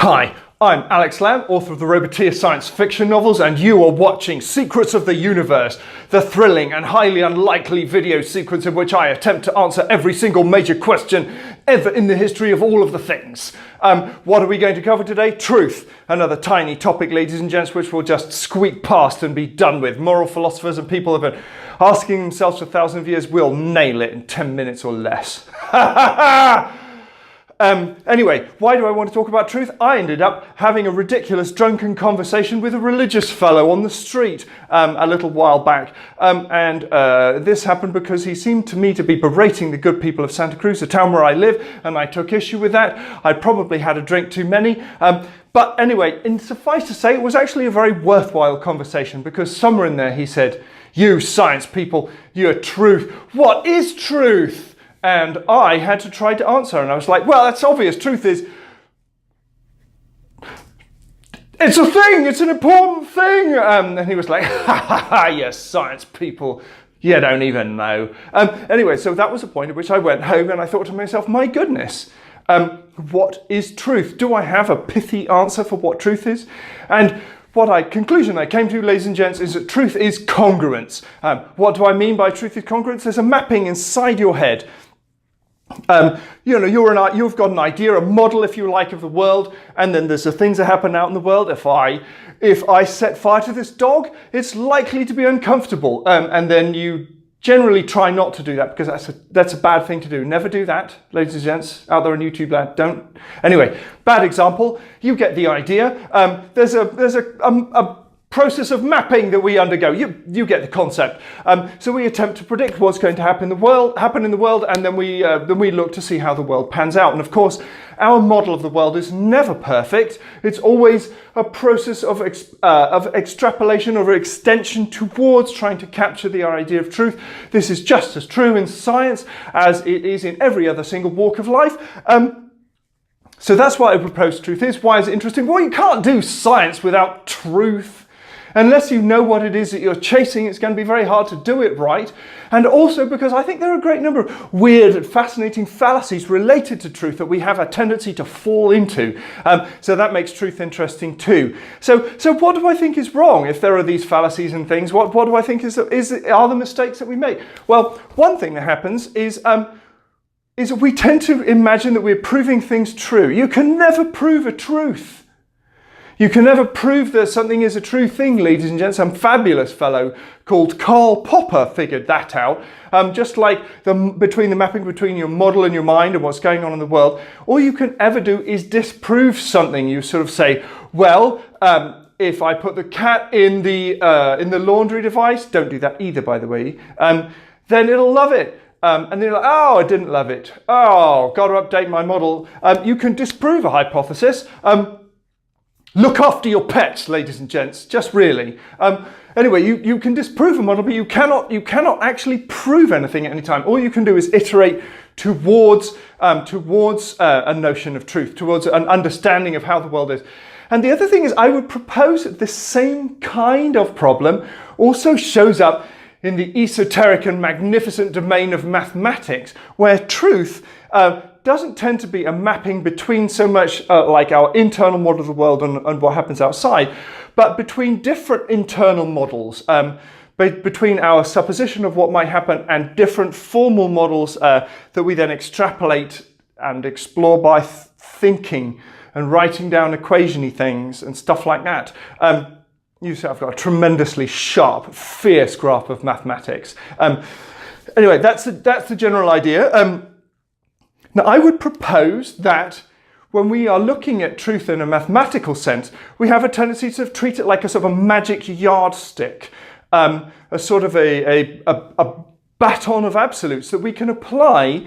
Hi, I'm Alex Lamb, author of the Roboteer science fiction novels, and you are watching Secrets of the Universe, the thrilling and highly unlikely video sequence in which I attempt to answer every single major question ever in the history of all of the things. What are we going to cover today? Truth, another tiny topic, ladies and gents, which we'll just squeak past and be done with. Moral philosophers and people have been asking themselves for thousands of years, we'll nail it in 10 minutes or less. Anyway, why do I want to talk about truth? I ended up having a ridiculous drunken conversation with a religious fellow on the street a little while back. This happened because he seemed to me to be berating the good people of Santa Cruz, the town where I live, and I took issue with that. I probably had a drink too many. But anyway, suffice to say, it was actually a very worthwhile conversation because somewhere in there he said, "You science people, you're truth. What is truth?" And I had to try to answer, and I was like, well, that's obvious. Truth is, it's a thing, it's an important thing. And he was like, ha ha ha, yes, science people, you don't even know. Anyway, so that was the point at which I went home and I thought to myself, my goodness, what is truth? Do I have a pithy answer for what truth is? And conclusion I came to, ladies and gents, is that truth is congruence. What do I mean by truth is congruence? There's a mapping inside your head. You've got an idea, a model, if you like, of the world, and then there's the things that happen out in the world. If I set fire to this dog, it's likely to be uncomfortable, and then you generally try not to do that because that's a bad thing to do. Never do that, ladies and gents, out there on YouTube land. Don't. Anyway, bad example. You get the idea. There's a process of mapping that we undergo. You get the concept. So we attempt to predict what's going to happen in the world, and then we look to see how the world pans out. And of course, our model of the world is never perfect. It's always a process of extrapolation or extension towards trying to capture the idea of truth. This is just as true in science as it is in every other single walk of life. So that's what I propose truth is. Why is it interesting? Well, you can't do science without truth. Unless you know what it is that you're chasing, it's going to be very hard to do it right. And also because I think there are a great number of weird and fascinating fallacies related to truth that we have a tendency to fall into. So that makes truth interesting too. So what do I think is wrong if there are these fallacies and things? What do I think are the mistakes that we make? Well, one thing that happens is that we tend to imagine that we're proving things true. You can never prove a truth. You can never prove that something is a true thing, ladies and gents. Some fabulous fellow called Karl Popper figured that out. Just like between the mapping between your model and your mind and what's going on in the world, all you can ever do is disprove something. You sort of say, well, if I put the cat in the laundry device, don't do that either, by the way, then it'll love it. And then you're like, oh, I didn't love it. Oh, got to update my model. You can disprove a hypothesis. Look after your pets, ladies and gents, just really. Anyway, you can disprove a model, but you cannot actually prove anything at any time. All you can do is iterate towards a notion of truth, towards an understanding of how the world is. And the other thing is, I would propose that this same kind of problem also shows up in the esoteric and magnificent domain of mathematics, where truth doesn't tend to be a mapping between so much like our internal model of the world and what happens outside, but between different internal models, between our supposition of what might happen and different formal models that we then extrapolate and explore by thinking and writing down equation-y things and stuff like that. You see, I've got a tremendously sharp, fierce grasp of mathematics. Anyway, that's the general idea. Now, I would propose that when we are looking at truth in a mathematical sense, we have a tendency to treat it like a sort of a magic yardstick, a sort of a baton of absolutes that we can apply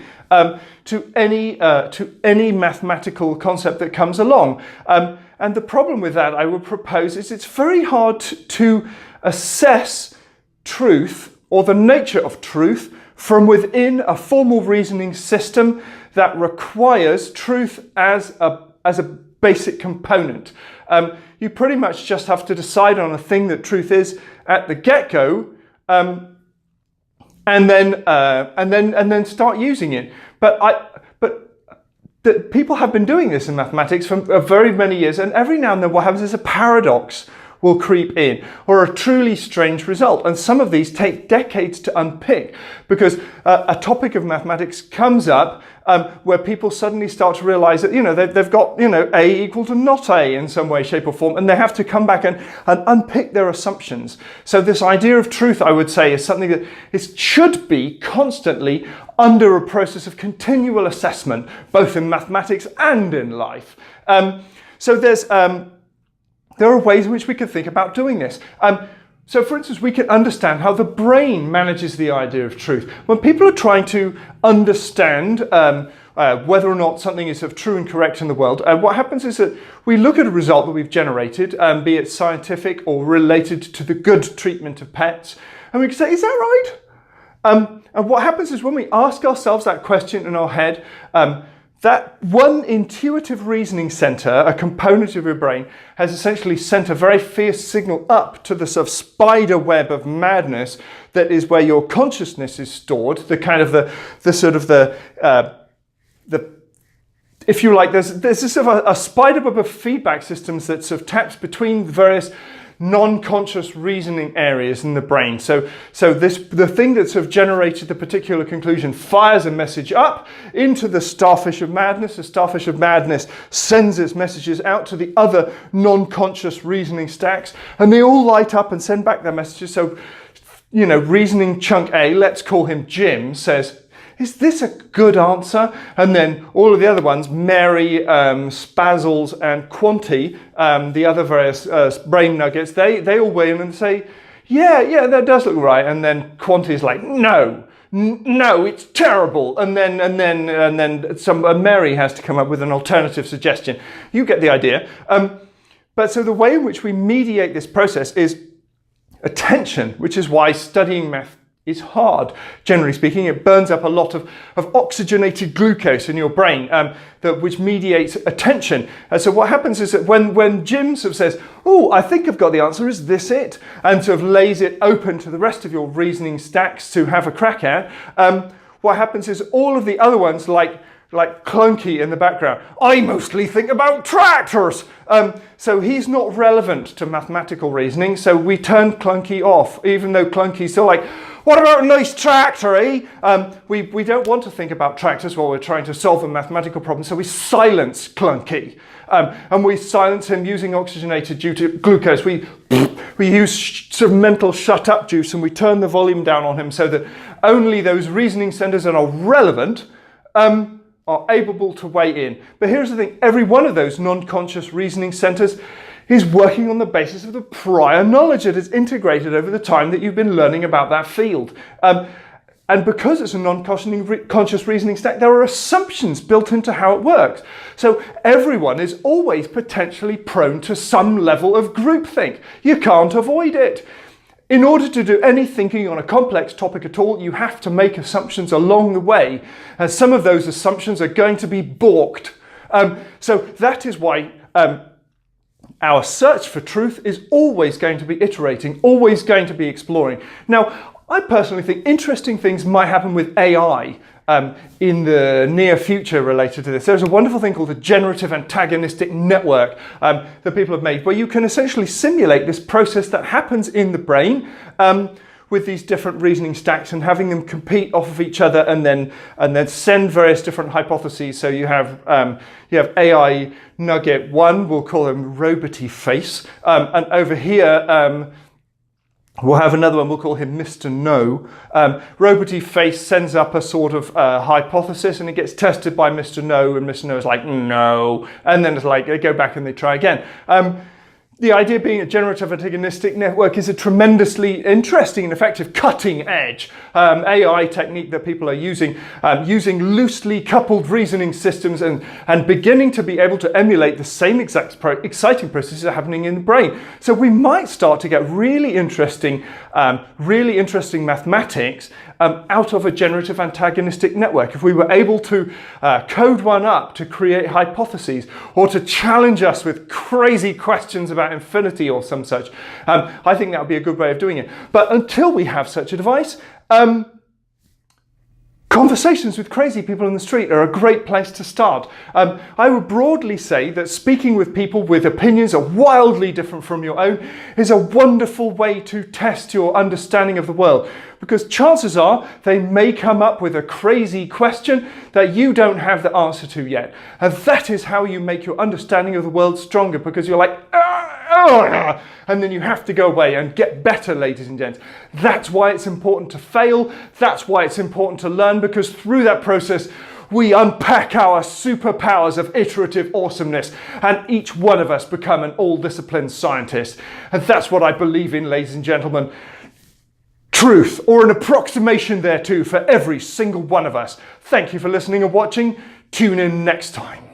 to any mathematical concept that comes along. And the problem with that, I would propose, is it's very hard to assess truth or the nature of truth from within a formal reasoning system that requires truth as a basic component. You pretty much just have to decide on a thing that truth is at the get-go, and then start using it. But that people have been doing this in mathematics for very many years, and every now and then what happens is a paradox will creep in, or a truly strange result. And some of these take decades to unpick, because a topic of mathematics comes up where people suddenly start to realize that, they've got, A equal to not A in some way, shape or form, and they have to come back and unpick their assumptions. So this idea of truth, I would say, is something that should be constantly under a process of continual assessment, both in mathematics and in life. So there are ways in which we can think about doing this. So for instance, we can understand how the brain manages the idea of truth. When people are trying to understand whether or not something is true and correct in the world, what happens is that we look at a result that we've generated, be it scientific or related to the good treatment of pets, and we can say, is that right? And what happens is when we ask ourselves that question in our head, that one intuitive reasoning center, a component of your brain, has essentially sent a very fierce signal up to the sort of spider web of madness that is where your consciousness is stored. The kind of if you like, there's this sort of a spider web of feedback systems that sort of taps between various non-conscious reasoning areas in the brain. So the thing that sort of generated the particular conclusion fires a message up into the starfish of madness. The starfish of madness sends its messages out to the other non-conscious reasoning stacks, and they all light up and send back their messages. So, reasoning chunk A, let's call him Jim, says, is this a good answer? And then all of the other ones, Mary, Spazzles and Quanti, the other various brain nuggets, they all weigh in and say, yeah, that does look right. And then Quanti is like, no, it's terrible. And then some Mary has to come up with an alternative suggestion. You get the idea. But so the way in which we mediate this process is attention, which is why studying math is hard. Generally speaking, it burns up a lot of oxygenated glucose in your brain, which mediates attention. And so what happens is that when Jim sort of says, oh, I think I've got the answer, is this it? And sort of lays it open to the rest of your reasoning stacks to have a crack at, what happens is all of the other ones, like Clunky in the background, I mostly think about tractors. So he's not relevant to mathematical reasoning, so we turn Clunky off, even though Clunky's still like, what about a nice tractor, eh? We don't want to think about tractors while we're trying to solve a mathematical problem, so we silence Clunky. And we silence him using oxygenated glucose. We use sort of mental shut-up juice, and we turn the volume down on him so that only those reasoning centers that are relevant are able to weigh in. But here's the thing, every one of those non-conscious reasoning centers is working on the basis of the prior knowledge that is integrated over the time that you've been learning about that field. And because it's a non-conscious reasoning stack, there are assumptions built into how it works. So everyone is always potentially prone to some level of groupthink. You can't avoid it. In order to do any thinking on a complex topic at all, you have to make assumptions along the way. And some of those assumptions are going to be balked. So that is why our search for truth is always going to be iterating, always going to be exploring. Now, I personally think interesting things might happen with AI in the near future related to this. There's a wonderful thing called the generative antagonistic network that people have made, where you can essentially simulate this process that happens in the brain with these different reasoning stacks and having them compete off of each other and then send various different hypotheses. So you have AI nugget 1, we'll call him Roboty Face, and over here we'll have another one, we'll call him Mr. No. Roboty Face sends up a sort of hypothesis and it gets tested by Mr. No, and Mr. No is like, no. And then it's like, they go back and they try again. The idea being a generative antagonistic network is a tremendously interesting and effective cutting edge AI technique that people are using loosely coupled reasoning systems and beginning to be able to emulate the same exact exciting processes happening in the brain. So we might start to get really interesting mathematics out of a generative antagonistic network. If we were able to code one up to create hypotheses or to challenge us with crazy questions about infinity or some such, I think that would be a good way of doing it. But until we have such a device, conversations with crazy people in the street are a great place to start. I would broadly say that speaking with people with opinions are wildly different from your own is a wonderful way to test your understanding of the world, because chances are they may come up with a crazy question that you don't have the answer to yet. And that is how you make your understanding of the world stronger, because you're like, and then you have to go away and get better, ladies and gents. That's why it's important to fail. That's why it's important to learn, because through that process, we unpack our superpowers of iterative awesomeness, and each one of us become an all-disciplined scientist. And that's what I believe in, ladies and gentlemen. Truth, or an approximation thereto, for every single one of us. Thank you for listening and watching. Tune in next time.